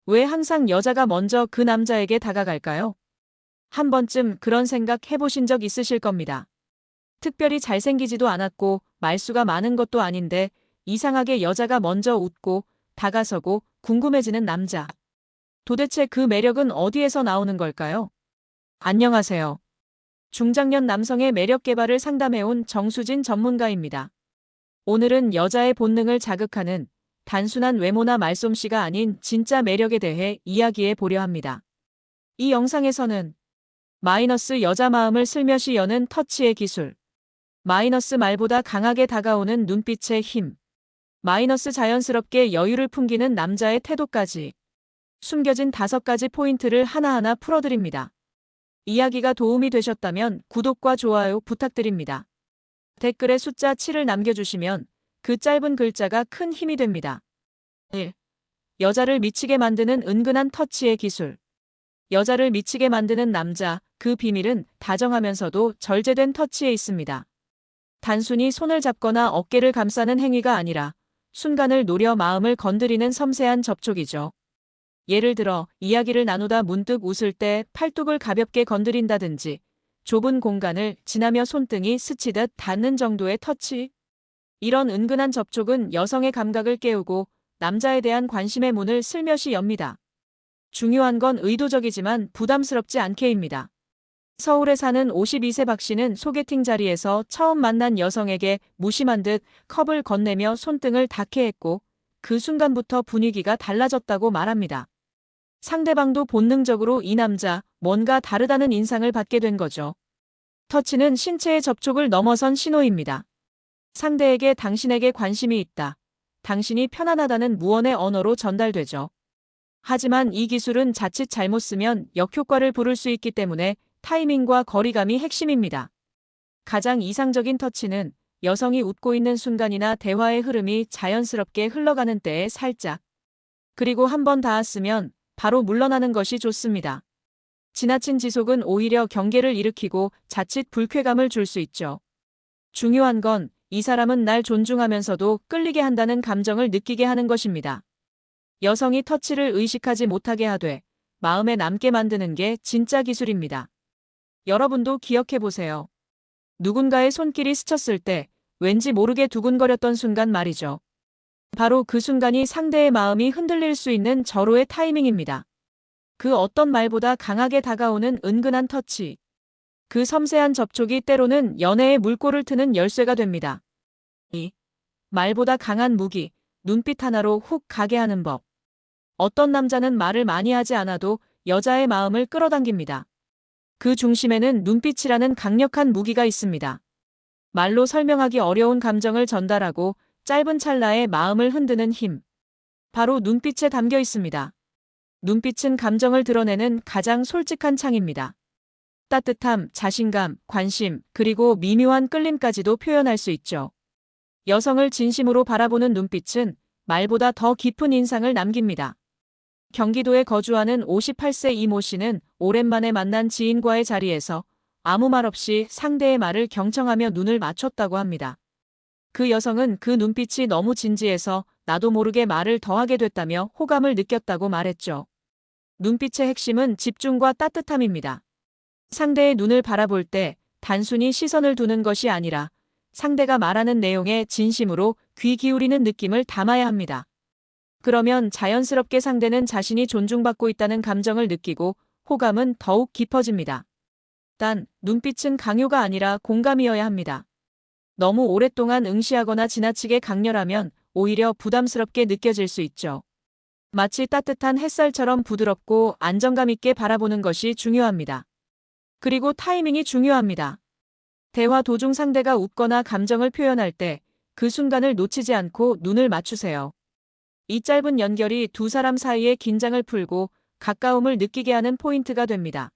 왜 항상 여자가 먼저 그 남자에게 다가갈까요? 한 번쯤 그런 생각 해보신 적 있으실 겁니다. 특별히 잘생기지도 않았고 말수가 많은 것도 아닌데 이상하게 여자가 먼저 웃고 다가서고 궁금해지는 남자. 도대체 그 매력은 어디에서 나오는 걸까요? 안녕하세요. 중장년 남성의 매력 개발을 상담해온 정수진 전문가입니다. 오늘은 여자의 본능을 자극하는 단순한 외모나 말솜씨가 아닌 진짜 매력에 대해 이야기해 보려 합니다. 이 영상에서는 마이너스 여자 마음을 슬며시 여는 터치의 기술, 마이너스 말보다 강하게 다가오는 눈빛의 힘, 마이너스 자연스럽게 여유를 풍기는 남자의 태도까지 숨겨진 5가지 포인트를 하나하나 풀어드립니다. 이야기가 도움이 되셨다면 구독과 좋아요 부탁드립니다. 댓글에 숫자 7을 남겨주시면 그 짧은 글자가 큰 힘이 됩니다. 1. 여자를 미치게 만드는 은근한 터치의 기술. 여자를 미치게 만드는 남자, 그 비밀은 다정하면서도 절제된 터치에 있습니다. 단순히 손을 잡거나 어깨를 감싸는 행위가 아니라 순간을 노려 마음을 건드리는 섬세한 접촉이죠. 예를 들어 이야기를 나누다 문득 웃을 때 팔뚝을 가볍게 건드린다든지 좁은 공간을 지나며 손등이 스치듯 닿는 정도의 터치. 이런 은근한 접촉은 여성의 감각을 깨우고 남자에 대한 관심의 문을 슬며시 엽니다. 중요한 건 의도적이지만 부담스럽지 않게입니다. 서울에 사는 52세 박 씨는 소개팅 자리에서 처음 만난 여성에게 무심한 듯 컵을 건네며 손등을 닿게 했고 그 순간부터 분위기가 달라졌다고 말합니다. 상대방도 본능적으로 이 남자, 뭔가 다르다는 인상을 받게 된 거죠. 터치는 신체의 접촉을 넘어선 신호입니다. 상대에게 당신에게 관심이 있다. 당신이 편안하다는 무언의 언어로 전달되죠. 하지만 이 기술은 자칫 잘못 쓰면 역효과를 부를 수 있기 때문에 타이밍과 거리감이 핵심입니다. 가장 이상적인 터치는 여성이 웃고 있는 순간이나 대화의 흐름이 자연스럽게 흘러가는 때에 살짝. 그리고 한 번 닿았으면 바로 물러나는 것이 좋습니다. 지나친 지속은 오히려 경계를 일으키고 자칫 불쾌감을 줄 수 있죠. 중요한 건 이 사람은 날 존중하면서도 끌리게 한다는 감정을 느끼게 하는 것입니다. 여성이 터치를 의식하지 못하게 하되 마음에 남게 만드는 게 진짜 기술입니다. 여러분도 기억해 보세요. 누군가의 손길이 스쳤을 때 왠지 모르게 두근거렸던 순간 말이죠. 바로 그 순간이 상대의 마음이 흔들릴 수 있는 절호의 타이밍입니다. 그 어떤 말보다 강하게 다가오는 은근한 터치. 그 섬세한 접촉이 때로는 연애의 물꼬를 트는 열쇠가 됩니다. 2. 말보다 강한 무기, 눈빛 하나로 훅 가게 하는 법. 어떤 남자는 말을 많이 하지 않아도 여자의 마음을 끌어당깁니다. 그 중심에는 눈빛이라는 강력한 무기가 있습니다. 말로 설명하기 어려운 감정을 전달하고 짧은 찰나에 마음을 흔드는 힘. 바로 눈빛에 담겨 있습니다. 눈빛은 감정을 드러내는 가장 솔직한 창입니다. 따뜻함, 자신감, 관심, 그리고 미묘한 끌림까지도 표현할 수 있죠. 여성을 진심으로 바라보는 눈빛은 말보다 더 깊은 인상을 남깁니다. 경기도에 거주하는 58세 이모 씨는 오랜만에 만난 지인과의 자리에서 아무 말 없이 상대의 말을 경청하며 눈을 맞췄다고 합니다. 그 여성은 그 눈빛이 너무 진지해서 나도 모르게 말을 더하게 됐다며 호감을 느꼈다고 말했죠. 눈빛의 핵심은 집중과 따뜻함입니다. 상대의 눈을 바라볼 때 단순히 시선을 두는 것이 아니라 상대가 말하는 내용에 진심으로 귀 기울이는 느낌을 담아야 합니다. 그러면 자연스럽게 상대는 자신이 존중받고 있다는 감정을 느끼고 호감은 더욱 깊어집니다. 단, 눈빛은 강요가 아니라 공감이어야 합니다. 너무 오랫동안 응시하거나 지나치게 강렬하면 오히려 부담스럽게 느껴질 수 있죠. 마치 따뜻한 햇살처럼 부드럽고 안정감 있게 바라보는 것이 중요합니다. 그리고 타이밍이 중요합니다. 대화 도중 상대가 웃거나 감정을 표현할 때 그 순간을 놓치지 않고 눈을 맞추세요. 이 짧은 연결이 두 사람 사이의 긴장을 풀고 가까움을 느끼게 하는 포인트가 됩니다.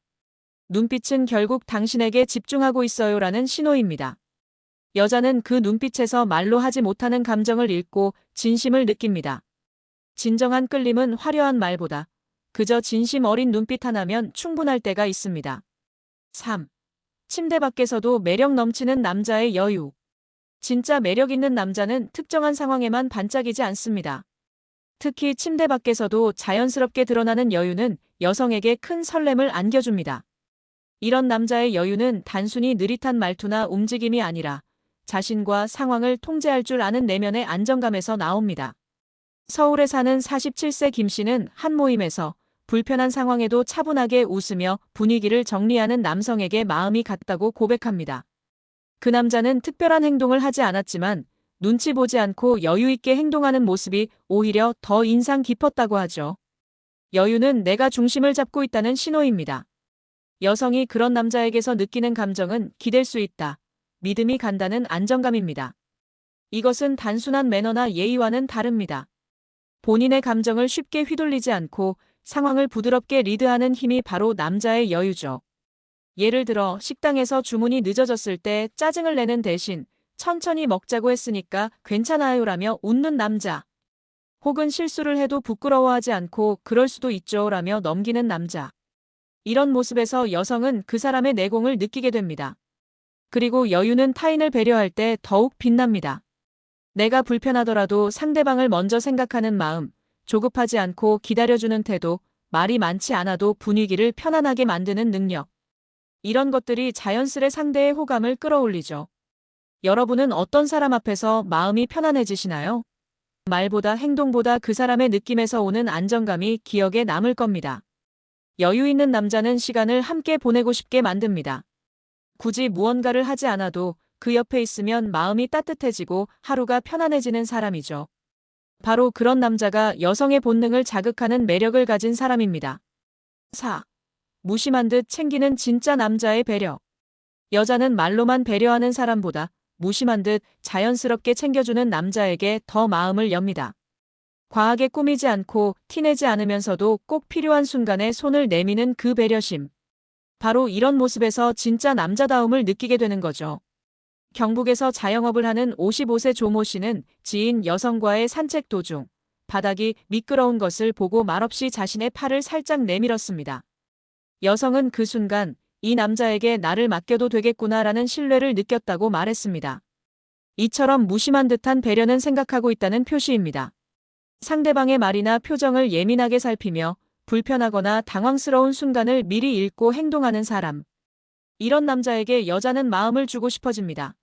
눈빛은 결국 당신에게 집중하고 있어요라는 신호입니다. 여자는 그 눈빛에서 말로 하지 못하는 감정을 읽고 진심을 느낍니다. 진정한 끌림은 화려한 말보다 그저 진심 어린 눈빛 하나면 충분할 때가 있습니다. 3. 침대 밖에서도 매력 넘치는 남자의 여유. 진짜 매력 있는 남자는 특정한 상황에만 반짝이지 않습니다. 특히 침대 밖에서도 자연스럽게 드러나는 여유는 여성에게 큰 설렘을 안겨줍니다. 이런 남자의 여유는 단순히 느릿한 말투나 움직임이 아니라 자신과 상황을 통제할 줄 아는 내면의 안정감에서 나옵니다. 서울에 사는 47세 김 씨는 한 모임에서 불편한 상황에도 차분하게 웃으며 분위기를 정리하는 남성에게 마음이 갔다고 고백합니다. 그 남자는 특별한 행동을 하지 않았지만 눈치 보지 않고 여유 있게 행동하는 모습이 오히려 더 인상 깊었다고 하죠. 여유는 내가 중심을 잡고 있다는 신호입니다. 여성이 그런 남자에게서 느끼는 감정은 기댈 수 있다, 믿음이 간다는 안정감입니다. 이것은 단순한 매너나 예의와는 다릅니다. 본인의 감정을 쉽게 휘둘리지 않고 상황을 부드럽게 리드하는 힘이 바로 남자의 여유죠. 예를 들어 식당에서 주문이 늦어졌을 때 짜증을 내는 대신 천천히 먹자고 했으니까 괜찮아요라며 웃는 남자. 혹은 실수를 해도 부끄러워하지 않고 그럴 수도 있죠라며 넘기는 남자. 이런 모습에서 여성은 그 사람의 내공을 느끼게 됩니다. 그리고 여유는 타인을 배려할 때 더욱 빛납니다. 내가 불편하더라도 상대방을 먼저 생각하는 마음, 조급하지 않고 기다려주는 태도, 말이 많지 않아도 분위기를 편안하게 만드는 능력. 이런 것들이 자연스레 상대의 호감을 끌어올리죠. 여러분은 어떤 사람 앞에서 마음이 편안해지시나요? 말보다 행동보다 그 사람의 느낌에서 오는 안정감이 기억에 남을 겁니다. 여유 있는 남자는 시간을 함께 보내고 싶게 만듭니다. 굳이 무언가를 하지 않아도 그 옆에 있으면 마음이 따뜻해지고 하루가 편안해지는 사람이죠. 바로 그런 남자가 여성의 본능을 자극하는 매력을 가진 사람입니다. 4. 무심한 듯 챙기는 진짜 남자의 배려. 여자는 말로만 배려하는 사람보다 무심한 듯 자연스럽게 챙겨주는 남자에게 더 마음을 엽니다. 과하게 꾸미지 않고 티내지 않으면서도 꼭 필요한 순간에 손을 내미는 그 배려심. 바로 이런 모습에서 진짜 남자다움을 느끼게 되는 거죠. 경북에서 자영업을 하는 55세 조모 씨는 지인 여성과의 산책 도중 바닥이 미끄러운 것을 보고 말없이 자신의 팔을 살짝 내밀었습니다. 여성은 그 순간 이 남자에게 나를 맡겨도 되겠구나라는 신뢰를 느꼈다고 말했습니다. 이처럼 무심한 듯한 배려는 생각하고 있다는 표시입니다. 상대방의 말이나 표정을 예민하게 살피며 불편하거나 당황스러운 순간을 미리 읽고 행동하는 사람. 이런 남자에게 여자는 마음을 주고 싶어집니다.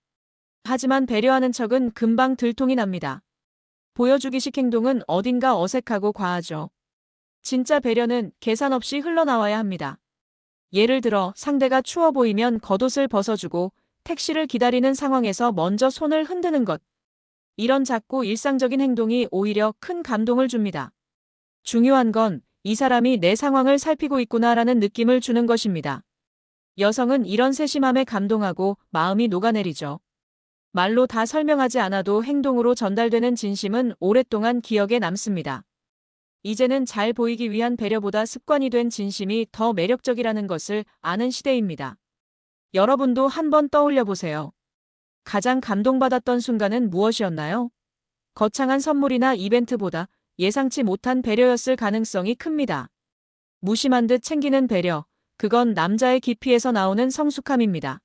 하지만 배려하는 척은 금방 들통이 납니다. 보여주기식 행동은 어딘가 어색하고 과하죠. 진짜 배려는 계산 없이 흘러나와야 합니다. 예를 들어 상대가 추워 보이면 겉옷을 벗어주고 택시를 기다리는 상황에서 먼저 손을 흔드는 것. 이런 작고 일상적인 행동이 오히려 큰 감동을 줍니다. 중요한 건 이 사람이 내 상황을 살피고 있구나라는 느낌을 주는 것입니다. 여성은 이런 세심함에 감동하고 마음이 녹아내리죠. 말로 다 설명하지 않아도 행동으로 전달되는 진심은 오랫동안 기억에 남습니다. 이제는 잘 보이기 위한 배려보다 습관이 된 진심이 더 매력적이라는 것을 아는 시대입니다. 여러분도 한번 떠올려 보세요. 가장 감동받았던 순간은 무엇이었나요? 거창한 선물이나 이벤트보다 예상치 못한 배려였을 가능성이 큽니다. 무심한 듯 챙기는 배려, 그건 남자의 깊이에서 나오는 성숙함입니다.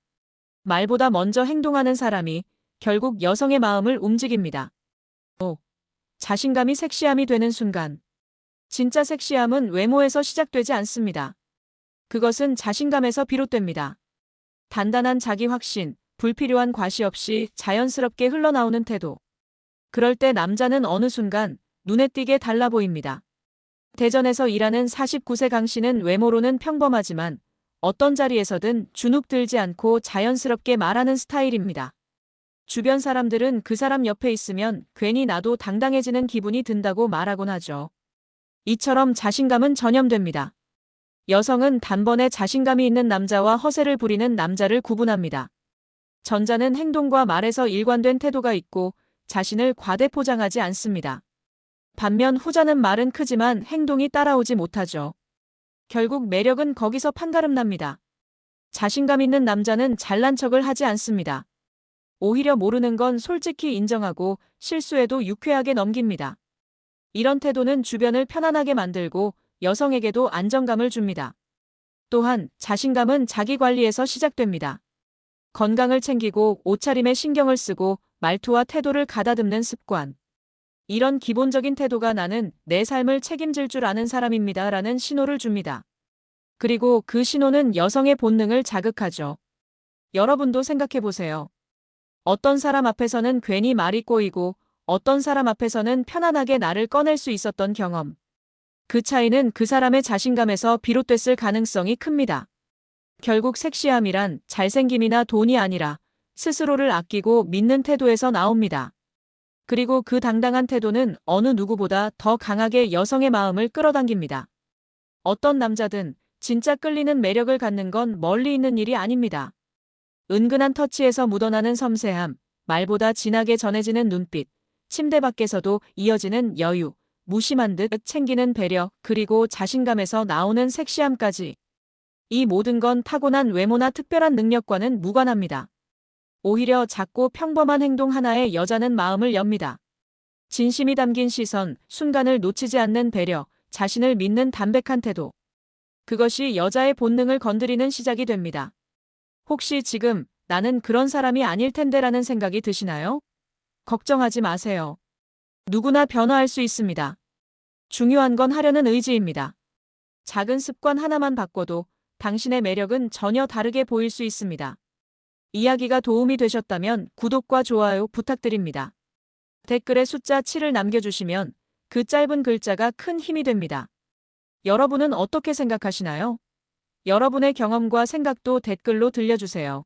말보다 먼저 행동하는 사람이 결국 여성의 마음을 움직입니다. 5. 자신감이 섹시함이 되는 순간. 진짜 섹시함은 외모에서 시작되지 않습니다. 그것은 자신감에서 비롯됩니다. 단단한 자기 확신, 불필요한 과시 없이 자연스럽게 흘러나오는 태도. 그럴 때 남자는 어느 순간 눈에 띄게 달라 보입니다. 대전에서 일하는 49세 강 씨는 외모로는 평범하지만 어떤 자리에서든 주눅 들지 않고 자연스럽게 말하는 스타일입니다. 주변 사람들은 그 사람 옆에 있으면 괜히 나도 당당해지는 기분이 든다고 말하곤 하죠. 이처럼 자신감은 전염됩니다. 여성은 단번에 자신감이 있는 남자와 허세를 부리는 남자를 구분합니다. 전자는 행동과 말에서 일관된 태도가 있고 자신을 과대포장하지 않습니다. 반면 후자는 말은 크지만 행동이 따라오지 못하죠. 결국 매력은 거기서 판가름납니다. 자신감 있는 남자는 잘난 척을 하지 않습니다. 오히려 모르는 건 솔직히 인정하고 실수해도 유쾌하게 넘깁니다. 이런 태도는 주변을 편안하게 만들고 여성에게도 안정감을 줍니다. 또한 자신감은 자기 관리에서 시작됩니다. 건강을 챙기고 옷차림에 신경을 쓰고 말투와 태도를 가다듬는 습관. 이런 기본적인 태도가 나는 내 삶을 책임질 줄 아는 사람입니다. 라는 신호를 줍니다. 그리고 그 신호는 여성의 본능을 자극하죠. 여러분도 생각해 보세요. 어떤 사람 앞에서는 괜히 말이 꼬이고 어떤 사람 앞에서는 편안하게 나를 꺼낼 수 있었던 경험. 그 차이는 그 사람의 자신감에서 비롯됐을 가능성이 큽니다. 결국 섹시함이란 잘생김이나 돈이 아니라 스스로를 아끼고 믿는 태도에서 나옵니다. 그리고 그 당당한 태도는 어느 누구보다 더 강하게 여성의 마음을 끌어당깁니다. 어떤 남자든 진짜 끌리는 매력을 갖는 건 멀리 있는 일이 아닙니다. 은근한 터치에서 묻어나는 섬세함, 말보다 진하게 전해지는 눈빛, 침대 밖에서도 이어지는 여유, 무심한 듯 챙기는 배려, 그리고 자신감에서 나오는 섹시함까지. 이 모든 건 타고난 외모나 특별한 능력과는 무관합니다. 오히려 작고 평범한 행동 하나에 여자는 마음을 엽니다. 진심이 담긴 시선, 순간을 놓치지 않는 배려, 자신을 믿는 담백한 태도. 그것이 여자의 본능을 건드리는 시작이 됩니다. 혹시 지금 나는 그런 사람이 아닐 텐데라는 생각이 드시나요? 걱정하지 마세요. 누구나 변화할 수 있습니다. 중요한 건 하려는 의지입니다. 작은 습관 하나만 바꿔도 당신의 매력은 전혀 다르게 보일 수 있습니다. 이야기가 도움이 되셨다면 구독과 좋아요 부탁드립니다. 댓글에 숫자 7을 남겨주시면 그 짧은 글자가 큰 힘이 됩니다. 여러분은 어떻게 생각하시나요? 여러분의 경험과 생각도 댓글로 들려주세요.